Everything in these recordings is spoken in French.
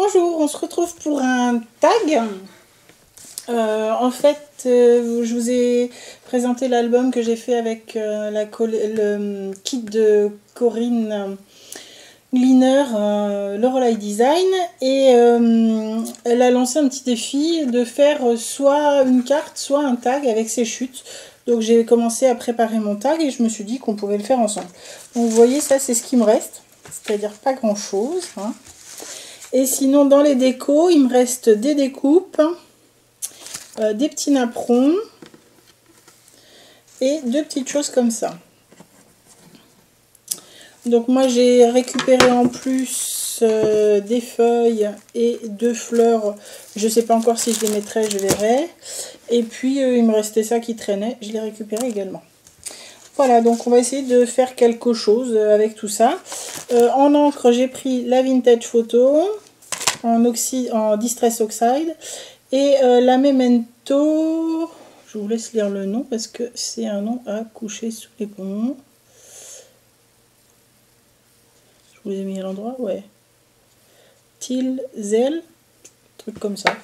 Bonjour, on se retrouve pour un tag. En fait, je vous ai présenté l'album que j'ai fait avec le kit de Corinne Gleaner, Lorelei Design, et elle a lancé un petit défi de faire soit une carte, soit un tag avec ses chutes. Donc j'ai commencé à préparer mon tag et je me suis dit qu'on pouvait le faire ensemble. Donc vous voyez, ça c'est ce qui me reste, c'est-à-dire pas grand-chose, hein. Et sinon, dans les décos, il me reste des découpes, des petits napperons et deux petites choses comme ça. Donc moi, j'ai récupéré en plus des feuilles et deux fleurs. Je ne sais pas encore si je les mettrai, je verrai. Et puis, il me restait ça qui traînait. Je l'ai récupéré également. Voilà, donc on va essayer de faire quelque chose avec tout ça. En encre, j'ai pris la Vintage Photo en Distress Oxide et la Memento. Je vous laisse lire le nom parce que c'est un nom à coucher sous les ponts. Je vous ai mis à l'endroit, ouais. Tilzel, truc comme ça.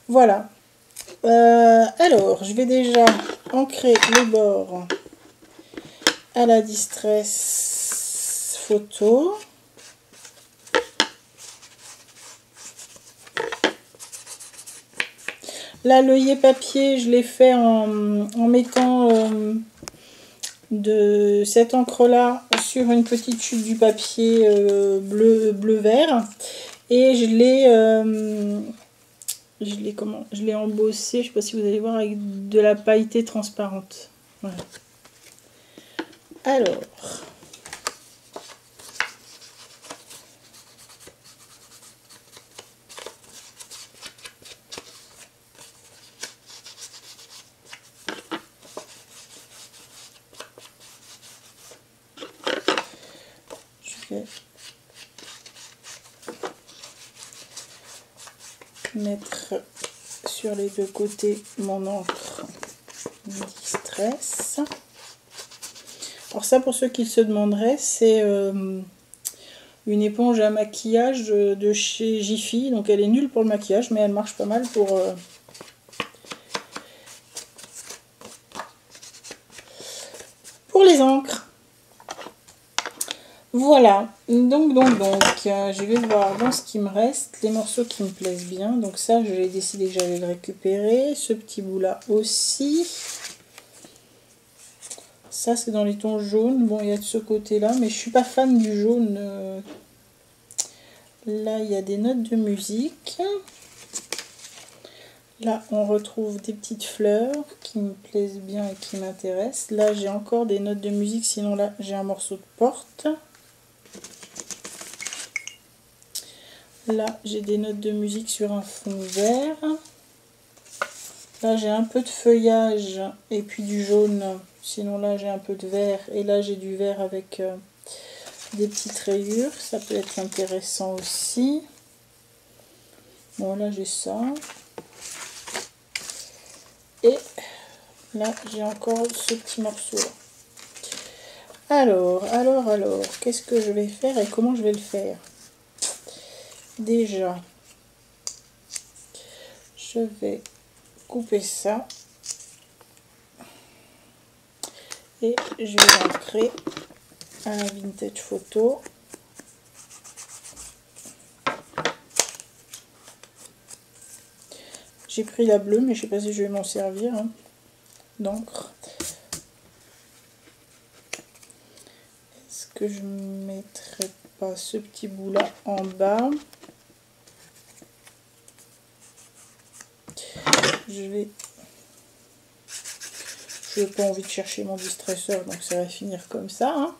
Voilà. Alors, je vais déjà ancrer les bords à la Distress Photo. Là, l'œillet papier, je l'ai fait en mettant de cette encre-là sur une petite chute du papier bleu-vert. Et je l'ai embossé, je ne sais pas si vous allez voir, avec de la pailleté transparente. Voilà. Alors... mettre sur les deux côtés mon encre Distress. Alors ça, pour ceux qui se demanderaient, c'est une éponge à maquillage de chez Jiffy. Donc elle est nulle pour le maquillage, mais elle marche pas mal pour les encres. Voilà, donc, je vais voir dans ce qui me reste, les morceaux qui me plaisent bien. Donc ça, j'ai décidé que j'allais le récupérer. Ce petit bout-là aussi. Ça, c'est dans les tons jaunes. Bon, il y a de ce côté-là, mais je suis pas fan du jaune. Là, il y a des notes de musique. Là, on retrouve des petites fleurs qui me plaisent bien et qui m'intéressent. Là, j'ai encore des notes de musique, sinon là, j'ai un morceau de porte. Là, j'ai des notes de musique sur un fond vert. Là, j'ai un peu de feuillage et puis du jaune. Sinon, là, j'ai un peu de vert. Et là, j'ai du vert avec des petites rayures. Ça peut être intéressant aussi. Bon, là, j'ai ça. Et là, j'ai encore ce petit morceau-là. Alors, qu'est-ce que je vais faire et comment je vais le faire ? Déjà, je vais couper ça et je vais l'ancrer à la Vintage Photo. J'ai pris la bleue, mais je ne sais pas si je vais m'en servir hein, d'encre. Est-ce que je ne mettrai pas ce petit bout là en bas? Je n'ai pas envie de chercher mon distresseur, donc ça va finir comme ça. Hein.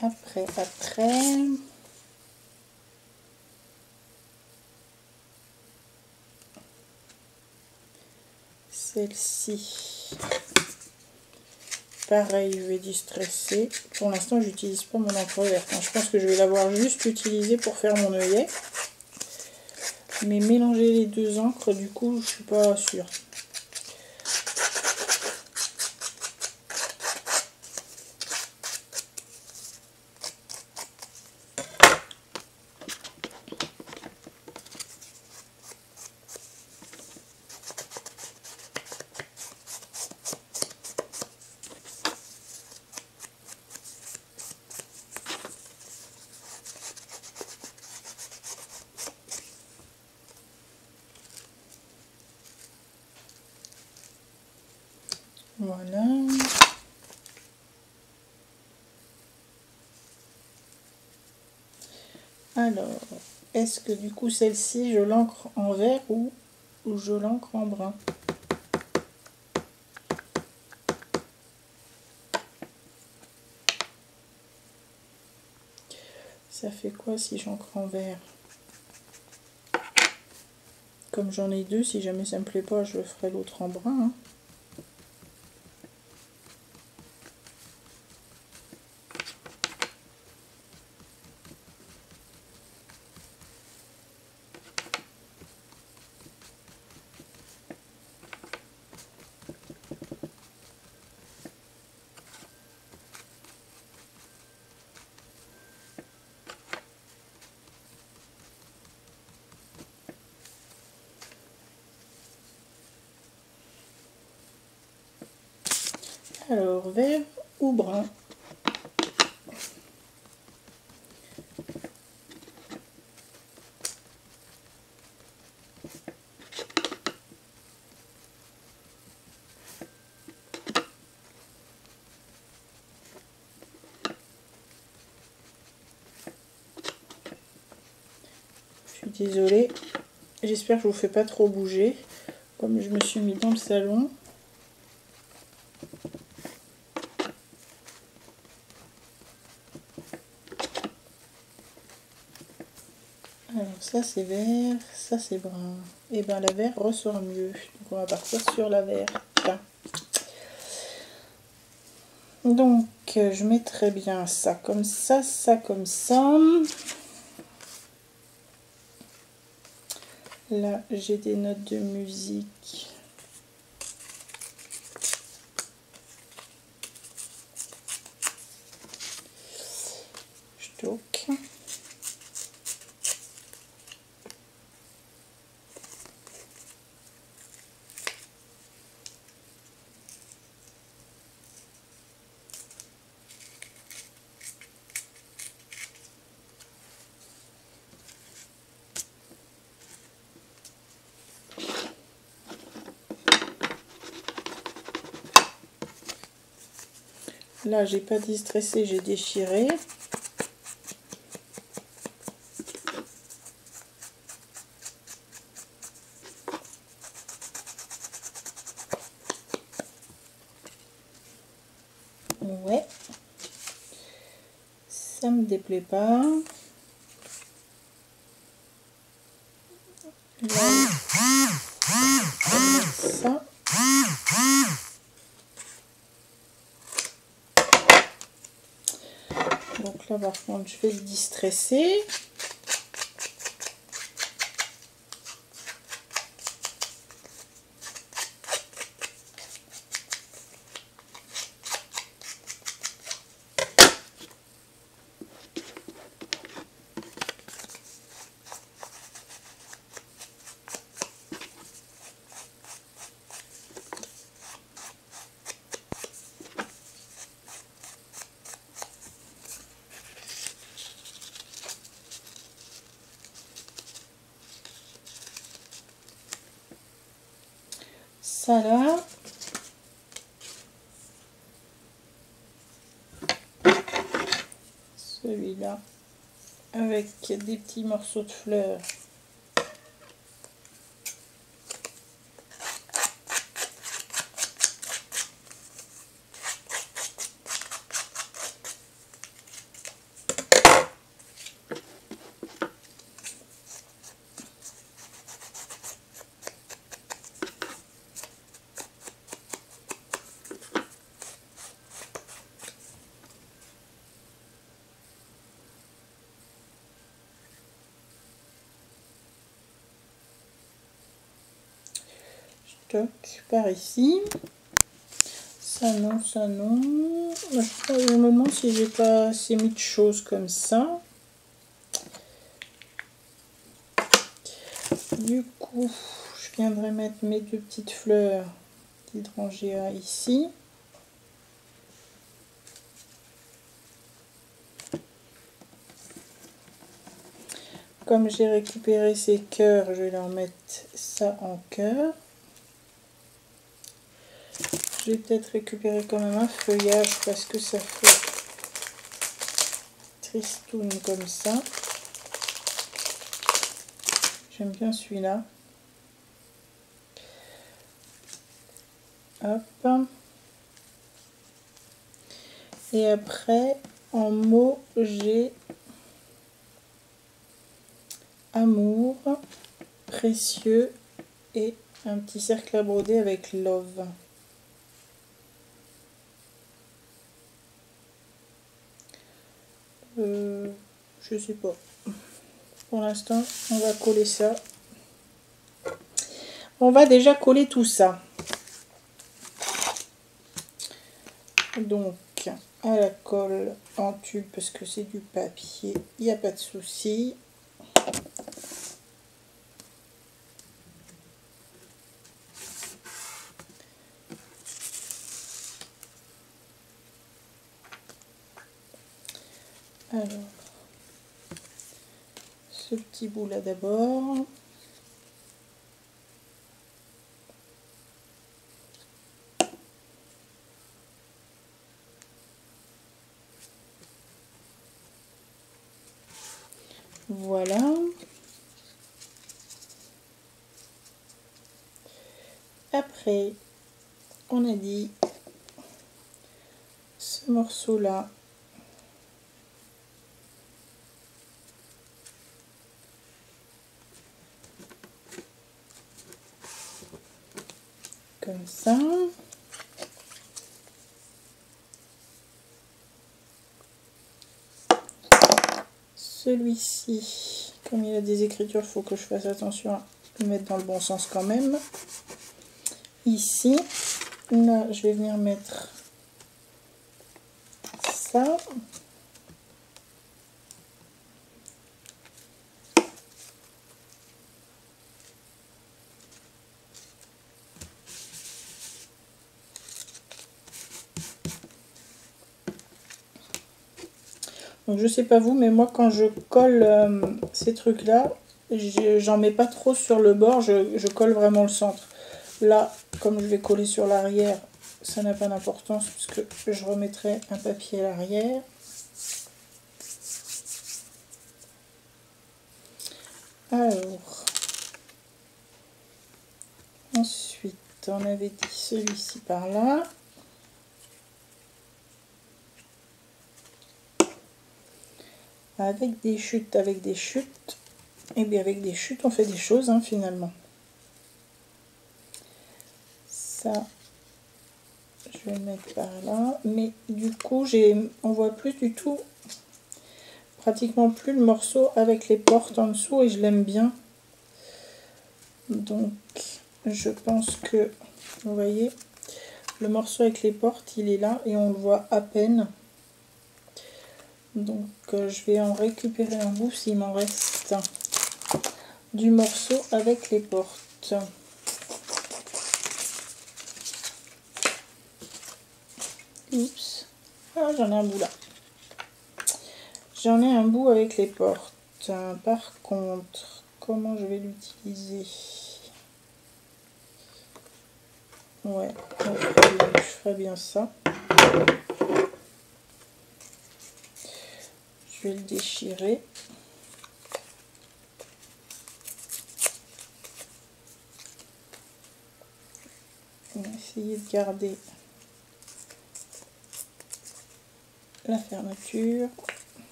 Après. celle-ci. Pareil, je vais distresser. Pour l'instant, j'utilise pas mon encre verte. Je pense que je vais l'avoir juste utilisée pour faire mon œillet. Mais mélanger les deux encres, du coup, je suis pas sûre. Voilà. Alors, est-ce que du coup celle-ci, je l'encre en vert ou je l'encre en brun? Ça fait quoi si j'encre en vert? Comme j'en ai deux, si jamais ça me plaît pas, je ferai l'autre en brun. Hein. Alors, vert ou brun? Je suis désolée, j'espère que je vous fais pas trop bouger, comme je me suis mis dans le salon. Alors ça c'est vert, ça c'est brun. Et bien la vert ressort mieux. Donc on va partir sur la verte. Donc je mettrai bien ça comme ça comme ça. Là j'ai des notes de musique. Je toque. Là, j'ai pas distressé, j'ai déchiré. Ouais. Ça me déplaît pas. Là, ça. Donc là, par contre, je vais le distresser. Ça là. Celui-là. Avec des petits morceaux de fleurs. Toc, par ici. Ça non, ça non. Je me demande si j'ai pas assez mis de choses comme ça. Du coup, je viendrai mettre mes deux petites fleurs d'hydrangea ici. Comme j'ai récupéré ces cœurs, je vais leur mettre ça en cœur. Je vais peut-être récupérer quand même un feuillage parce que ça fait tristoun comme ça. J'aime bien celui-là. Hop. Et après, en mots, j'ai amour, précieux et un petit cercle à broder avec love. Je sais pas. Pour l'instant, on va coller ça. On va déjà coller tout ça. Donc, à la colle en tube, parce que c'est du papier, il n'y a pas de souci. Alors, ce petit bout là d'abord. Voilà. Après, on a dit ce morceau là. Comme ça. Celui-ci, comme il a des écritures, il faut que je fasse attention à le mettre dans le bon sens quand même. Ici, là, je vais venir mettre ça. Donc je sais pas vous, mais moi quand je colle ces trucs là, j'en mets pas trop sur le bord, je colle vraiment le centre. Là, comme je vais coller sur l'arrière, ça n'a pas d'importance puisque je remettrai un papier à l'arrière. Alors, ensuite, on avait dit celui-ci par là. Avec des chutes, et bien avec des chutes, on fait des choses hein, finalement. Ça, je vais le mettre par là, mais du coup, on voit plus du tout, pratiquement plus le morceau avec les portes en dessous et je l'aime bien. Donc, je pense que, vous voyez, le morceau avec les portes, il est là et on le voit à peine. Donc je vais en récupérer un bout s'il m'en reste du morceau avec les portes. Oups. Ah, j'en ai un bout là. J'en ai un bout avec les portes. Par contre, comment je vais l'utiliser? Ouais, je ferai bien ça. Je vais le déchirer. On va essayer de garder la fermeture.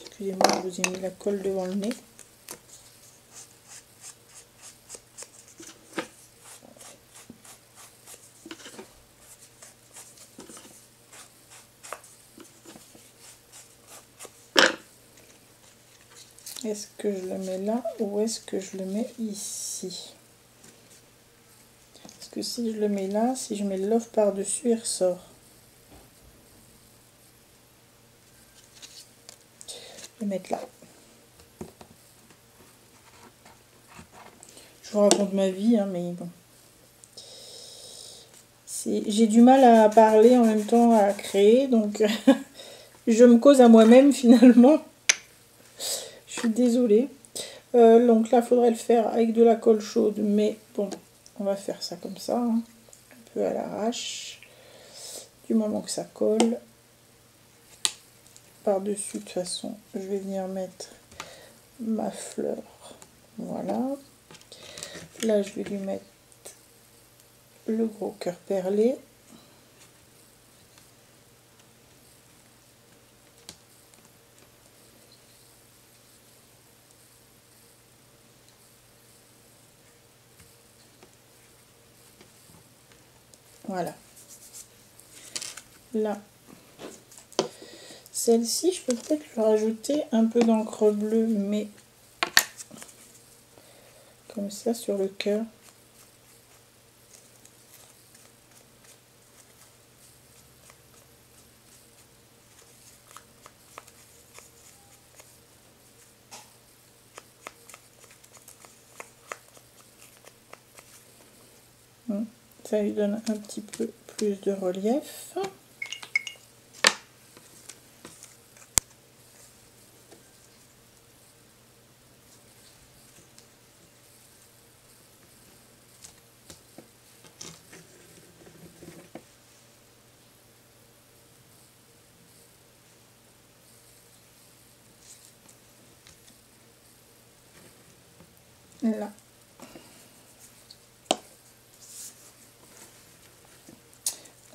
Excusez-moi, je vous ai mis la colle devant le nez. Est-ce que je le mets là ou est-ce que je le mets ici? Parce que si je le mets là, si je mets le love par-dessus, il ressort. Je vais le mettre là. Je vous raconte ma vie, hein, mais bon. J'ai du mal à parler en même temps à créer, donc je me cause à moi-même finalement. Je suis désolée. Donc là, il faudrait le faire avec de la colle chaude, mais bon, on va faire ça comme ça, hein, un peu à l'arrache. Du moment que ça colle. Par-dessus, de toute façon, je vais venir mettre ma fleur. Voilà. Là, je vais lui mettre le gros cœur perlé. Voilà. Là, celle-ci, je peux peut-être lui rajouter un peu d'encre bleue, mais comme ça sur le cœur. Ça lui donne un petit peu plus de relief. Là.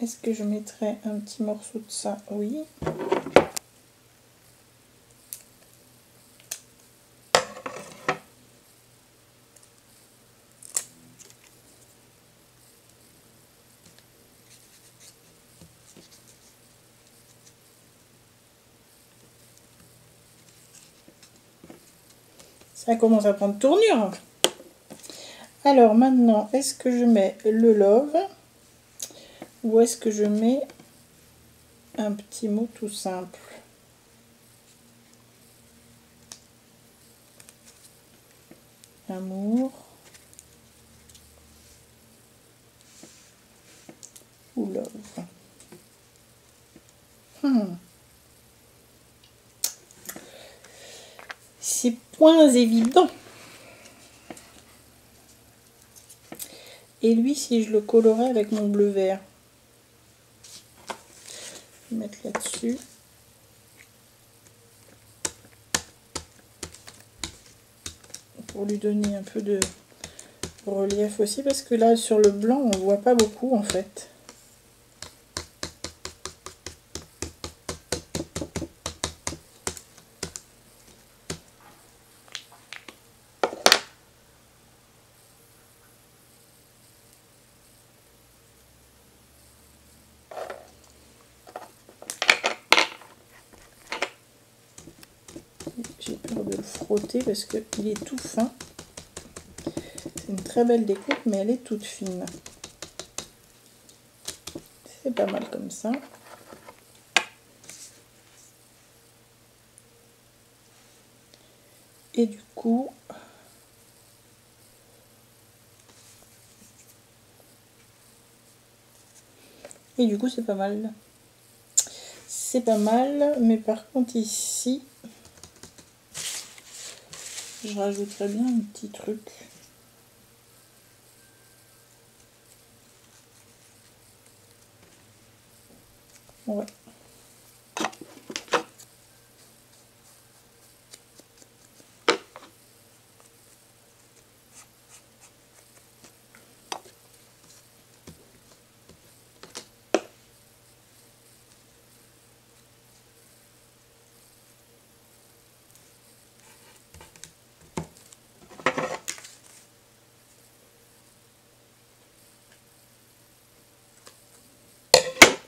Est-ce que je mettrai un petit morceau de ça? Oui. Ça commence à prendre tournure. Alors maintenant, est-ce que je mets le love ou est-ce que je mets un petit mot tout simple? Amour ou love? C'est point évident. Et lui, si je le colorais avec mon bleu vert, je vais mettre là-dessus. Pour lui donner un peu de relief aussi, parce que là, sur le blanc, on ne voit pas beaucoup en fait. J'ai peur de le frotter parce qu'il est tout fin. C'est une très belle découpe, mais elle est toute fine. C'est pas mal comme ça. Et du coup, c'est pas mal. C'est pas mal, mais par contre ici, je rajouterais bien un petit truc. Ouais.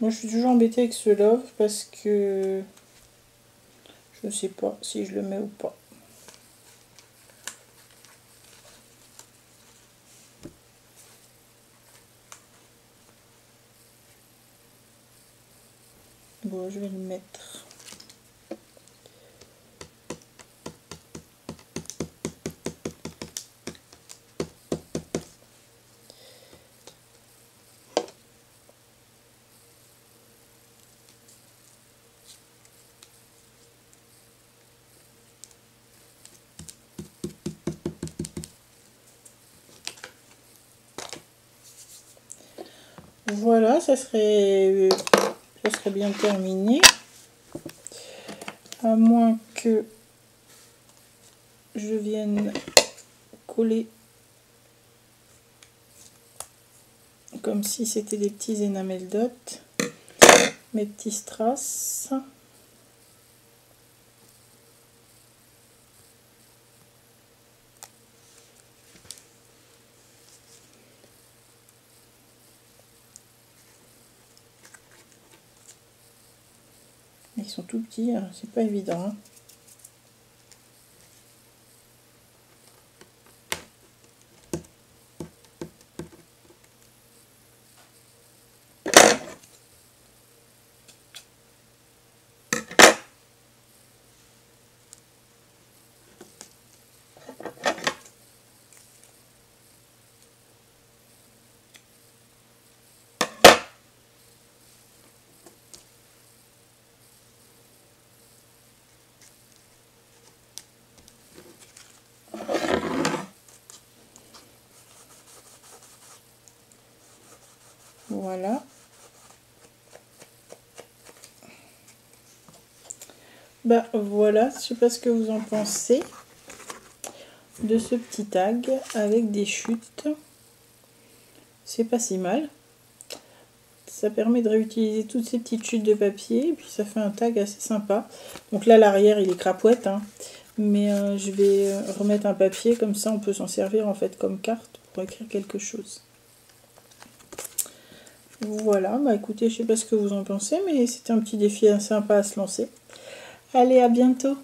Moi, je suis toujours embêtée avec ce love parce que je ne sais pas si je le mets ou pas. Bon, je vais le mettre. Voilà, ça serait bien terminé. À moins que je vienne coller comme si c'était des petits énamels dot, mes petits strass. Ils sont tout petits, c'est pas évident. Hein. Voilà. Bah voilà, je sais pas ce que vous en pensez de ce petit tag avec des chutes. C'est pas si mal. Ça permet de réutiliser toutes ces petites chutes de papier et puis ça fait un tag assez sympa. Donc là l'arrière il est crapouette, hein, mais je vais remettre un papier comme ça on peut s'en servir en fait comme carte pour écrire quelque chose. Voilà, bah écoutez, je sais pas ce que vous en pensez, mais c'était un petit défi sympa à se lancer. Allez, à bientôt!